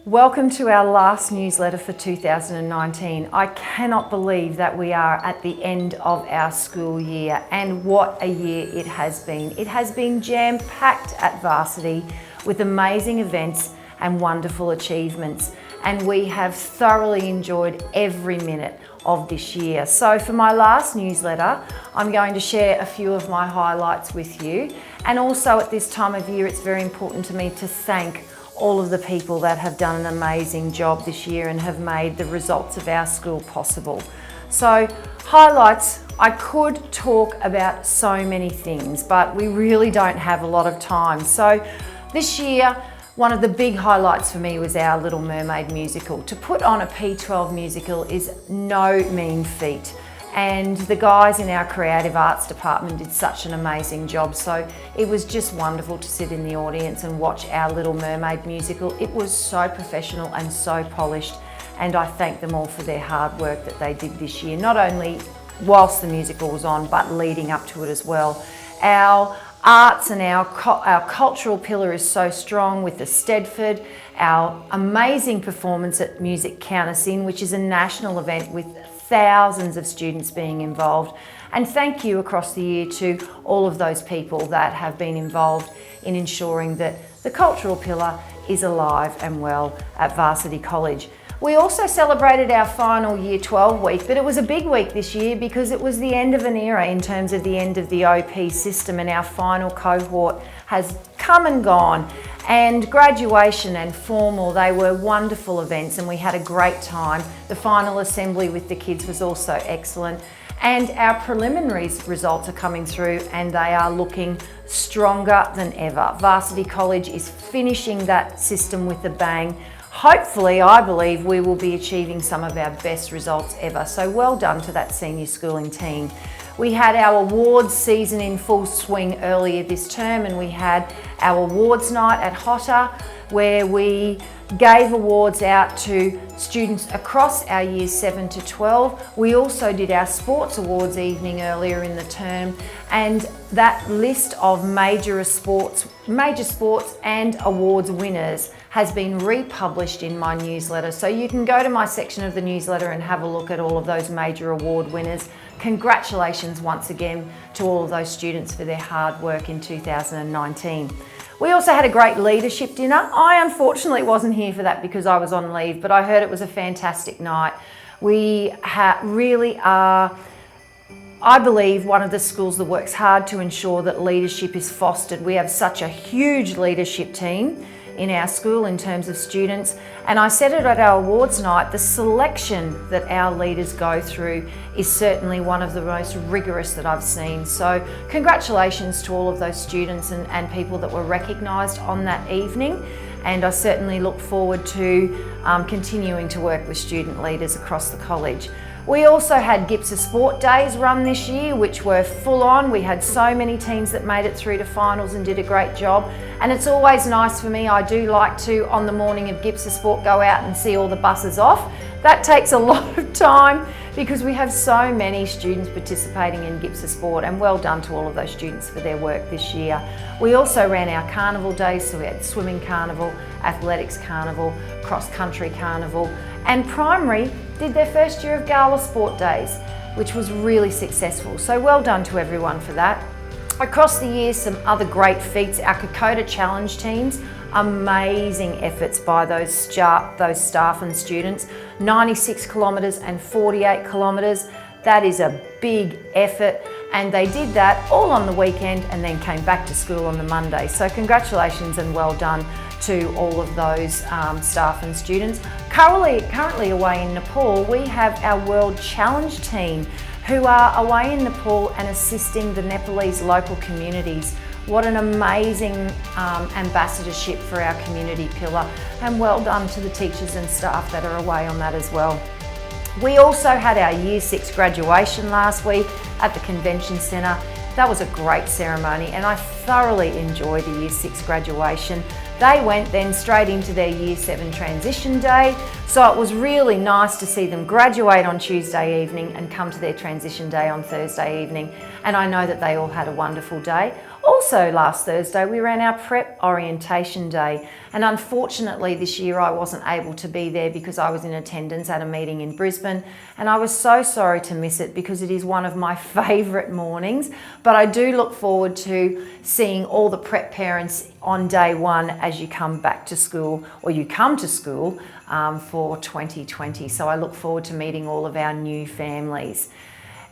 Welcome to our last newsletter for 2019. I cannot believe that we are at the end of our school year, and what a year it has been. It has been jam-packed at Varsity with amazing events and wonderful achievements, and we have thoroughly enjoyed every minute of this year. So for my last newsletter, I'm going to share a few of my highlights with you, and also at this time of year it's very important to me to thank all of the people that have done an amazing job this year and have made the results of our school possible. So highlights, I could talk about so many things, but we really don't have a lot of time. So this year, one of the big highlights for me was our Little Mermaid musical. To put on a P12 musical is no mean feat. And the guys in our creative arts department did such an amazing job. So it was just wonderful to sit in the audience and watch our Little Mermaid musical. It was so professional and so polished, and I thank them all for their hard work that they did this year, not only whilst the musical was on, but leading up to it as well. Our arts and our cultural pillar is so strong with the Stedford, our amazing performance at Music Count Us In, which is a national event with thousands of students being involved. And thank you across the year to all of those people that have been involved in ensuring that the cultural pillar is alive and well at Varsity College. We also celebrated our final Year 12 week, but it was a big week this year because it was the end of an era in terms of the end of the OP system, and our final cohort has come and gone. And graduation and formal, they were wonderful events and we had a great time. The final assembly with the kids was also excellent. And our preliminaries results are coming through and they are looking stronger than ever. Varsity College is finishing that system with a bang. Hopefully, I believe we will be achieving some of our best results ever. So well done to that senior schooling team. We had our awards season in full swing earlier this term, and we had our awards night at Hotter, where we gave awards out to students across our years 7 to 12. We also did our sports awards evening earlier in the term, and that list of major sports and awards winners has been republished in my newsletter. So you can go to my section of the newsletter and have a look at all of those major award winners. Congratulations once again to all of those students for their hard work in 2019. We also had a great leadership dinner. I unfortunately wasn't here for that because I was on leave, but I heard it was a fantastic night. We really are, I believe, one of the schools that works hard to ensure that leadership is fostered. We have such a huge leadership team in our school in terms of students, and I said it at our awards night, the selection that our leaders go through is certainly one of the most rigorous that I've seen. So congratulations to all of those students and people that were recognised on that evening, and I certainly look forward to continuing to work with student leaders across the college. We also had GIPSA Sport Days run this year, which were full on. We had so many teams that made it through to finals and did a great job. And it's always nice for me, I do like to, on the morning of GIPSA Sport, go out and see all the buses off. That takes a lot of time because we have so many students participating in GIPSA Sport, and well done to all of those students for their work this year. We also ran our carnival days, so we had swimming carnival, athletics carnival, cross country carnival, and primary did their first year of gala sport days, which was really successful. So well done to everyone for that. Across the year, some other great feats. Our Kokoda Challenge teams, amazing efforts by those staff and students. 96 kilometres and 48 kilometres. That is a big effort, and they did that all on the weekend and then came back to school on the Monday. So congratulations and well done to all of those staff and students. Currently away in Nepal, we have our World Challenge team who are away in Nepal and assisting the Nepalese local communities. What an amazing ambassadorship for our community pillar, and well done to the teachers and staff that are away on that as well. We also had our Year 6 graduation last week at the Convention Centre. That was a great ceremony and I thoroughly enjoyed the Year 6 graduation. They went then straight into their Year 7 transition day, so it was really nice to see them graduate on Tuesday evening and come to their transition day on Thursday evening, and I know that they all had a wonderful day. Also last Thursday we ran our prep orientation day, and unfortunately this year I wasn't able to be there because I was in attendance at a meeting in Brisbane, and I was so sorry to miss it because it is one of my favourite mornings. But I do look forward to seeing all the prep parents on day one as you come back to school, or you come to school for 2020. So I look forward to meeting all of our new families.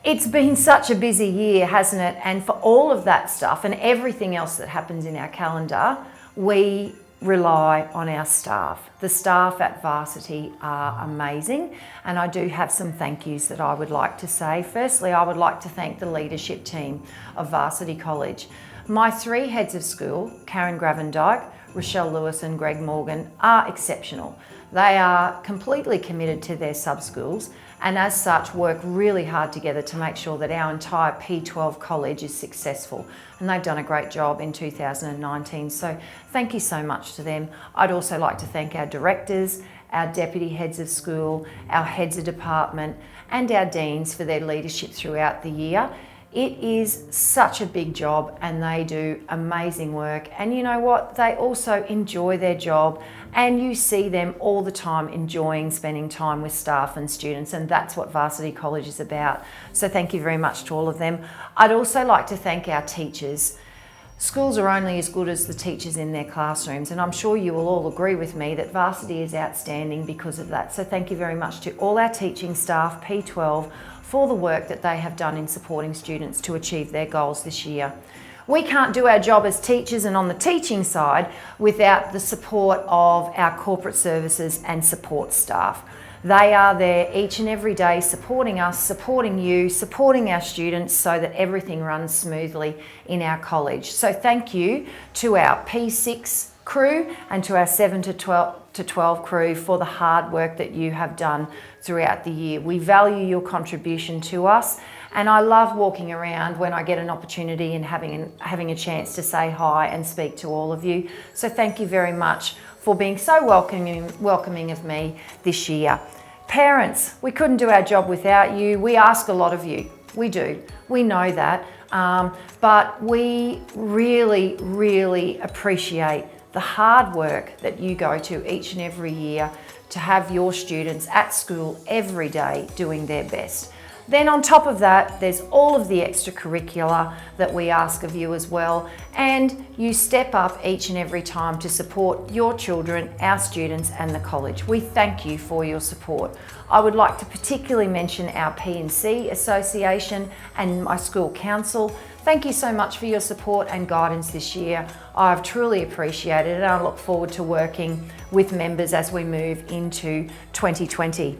It's been such a busy year, hasn't it? And for all of that stuff and everything else that happens in our calendar, we rely on our staff. The staff at Varsity are amazing, and I do have some thank yous that I would like to say. Firstly, I would like to thank the leadership team of Varsity College. My three heads of school, Karen Gravendyke, Rochelle Lewis and Greg Morgan, are exceptional. They are completely committed to their sub-schools, and as such work really hard together to make sure that our entire P12 college is successful. And they've done a great job in 2019, so thank you so much to them. I'd also like to thank our directors, our deputy heads of school, our heads of department, and our deans for their leadership throughout the year. It is such a big job and they do amazing work, and you know what, they also enjoy their job, and you see them all the time enjoying spending time with staff and students, and that's what Varsity College is about. So thank you very much to all of them. I'd also like to thank our teachers. Schools are only as good as the teachers in their classrooms, and I'm sure you will all agree with me that Varsity is outstanding because of that. So thank you very much to all our teaching staff, P12, for the work that they have done in supporting students to achieve their goals this year. We can't do our job as teachers and on the teaching side without the support of our corporate services and support staff. They are there each and every day supporting us, supporting you, supporting our students so that everything runs smoothly in our college. So thank you to our P6 crew and to our 7 to 12 crew for the hard work that you have done throughout the year. We value your contribution to us, and I love walking around when I get an opportunity and having a chance to say hi and speak to all of you. So thank you very much for being so welcoming of me this year. Parents, we couldn't do our job without you. We ask a lot of you. We do. We know that. But we really, really appreciate the hard work that you go to each and every year to have your students at school every day doing their best. Then on top of that, there's all of the extracurricular that we ask of you as well, and you step up each and every time to support your children, our students and the college. We thank you for your support. I would like to particularly mention our P&C Association and my school council. Thank you so much for your support and guidance this year. I've truly appreciated it, and I look forward to working with members as we move into 2020.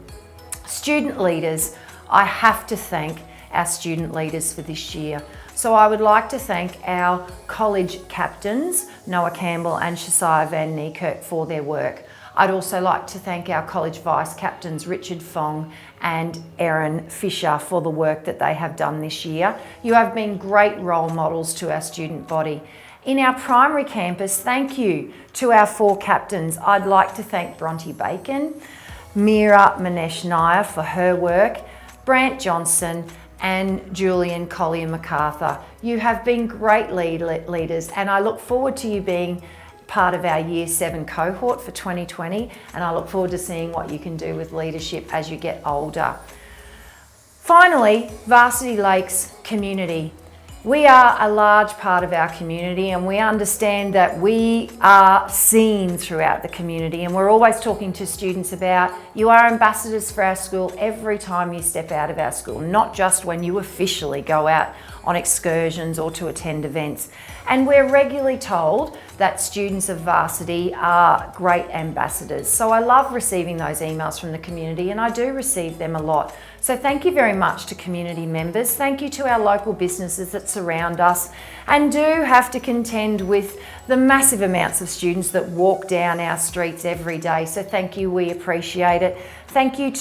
Student leaders, I have to thank our student leaders for this year. So I would like to thank our college captains, Noah Campbell and Shasiah Van Niekerk, for their work. I'd also like to thank our college vice captains, Richard Fong and Erin Fisher, for the work that they have done this year. You have been great role models to our student body. In our primary campus, thank you to our 4 captains. I'd like to thank Bronte Bacon, Mira Manesh Nair for her work, Brant Johnson and Julian Collier MacArthur. You have been great leaders, and I look forward to you being part of our Year 7 cohort for 2020, and I look forward to seeing what you can do with leadership as you get older. Finally, Varsity Lakes community. We are a large part of our community, and we understand that we are seen throughout the community, and we're always talking to students about you are ambassadors for our school every time you step out of our school, not just when you officially go out on excursions or to attend events. And we're regularly told that students of Varsity are great ambassadors. So I love receiving those emails from the community, and I do receive them a lot. So thank you very much to community members. Thank you to our local businesses that surround us and do have to contend with the massive amounts of students that walk down our streets every day. So thank you, we appreciate it. Thank you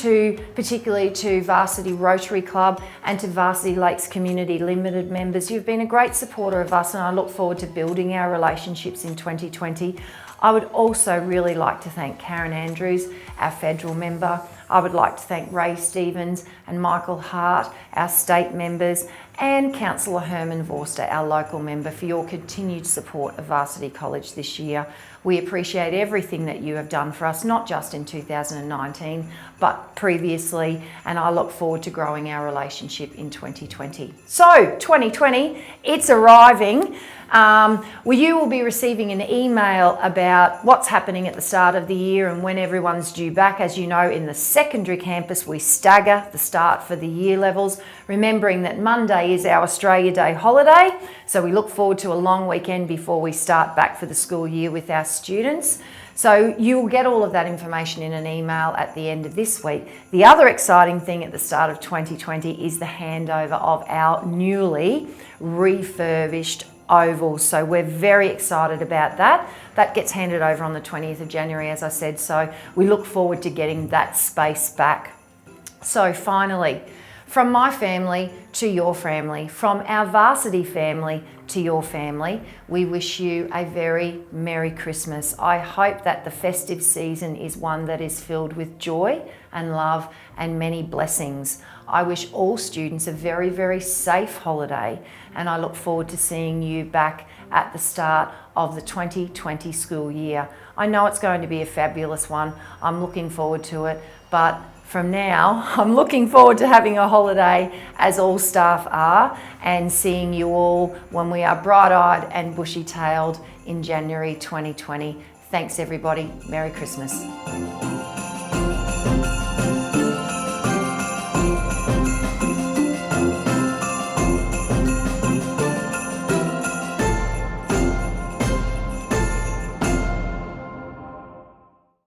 particularly to Varsity Rotary Club and to Varsity Lakes Community Limited members. You've been a great supporter of us, and I look forward to building our relationships in 2020. I would also really like to thank Karen Andrews, our federal member. I would like to thank Ray Stevens and Michael Hart, our state members, and Councillor Herman Vorster, our local member, for your continued support of Varsity College this year. We appreciate everything that you have done for us, not just in 2019, but previously, and I look forward to growing our relationship in 2020. So, 2020, it's arriving. You will be receiving an email about what's happening at the start of the year and when everyone's due back. As you know, in the secondary campus, we stagger the start for the year levels, remembering that Monday is our Australia Day holiday. So we look forward to a long weekend before we start back for the school year with our students. So you'll get all of that information in an email at the end of this week. The other exciting thing at the start of 2020 is the handover of our newly refurbished ovals. So we're very excited about that. That gets handed over on the 20th of January, as I said. So we look forward to getting that space back. So finally, from my family to your family, from our Varsity family to your family, we wish you a very Merry Christmas. I hope that the festive season is one that is filled with joy and love and many blessings. I wish all students a very, very safe holiday, and I look forward to seeing you back at the start of the 2020 school year. I know it's going to be a fabulous one. I'm looking forward to it, but from now, I'm looking forward to having a holiday, as all staff are, and seeing you all when we are bright-eyed and bushy-tailed in January 2020. Thanks everybody. Merry Christmas.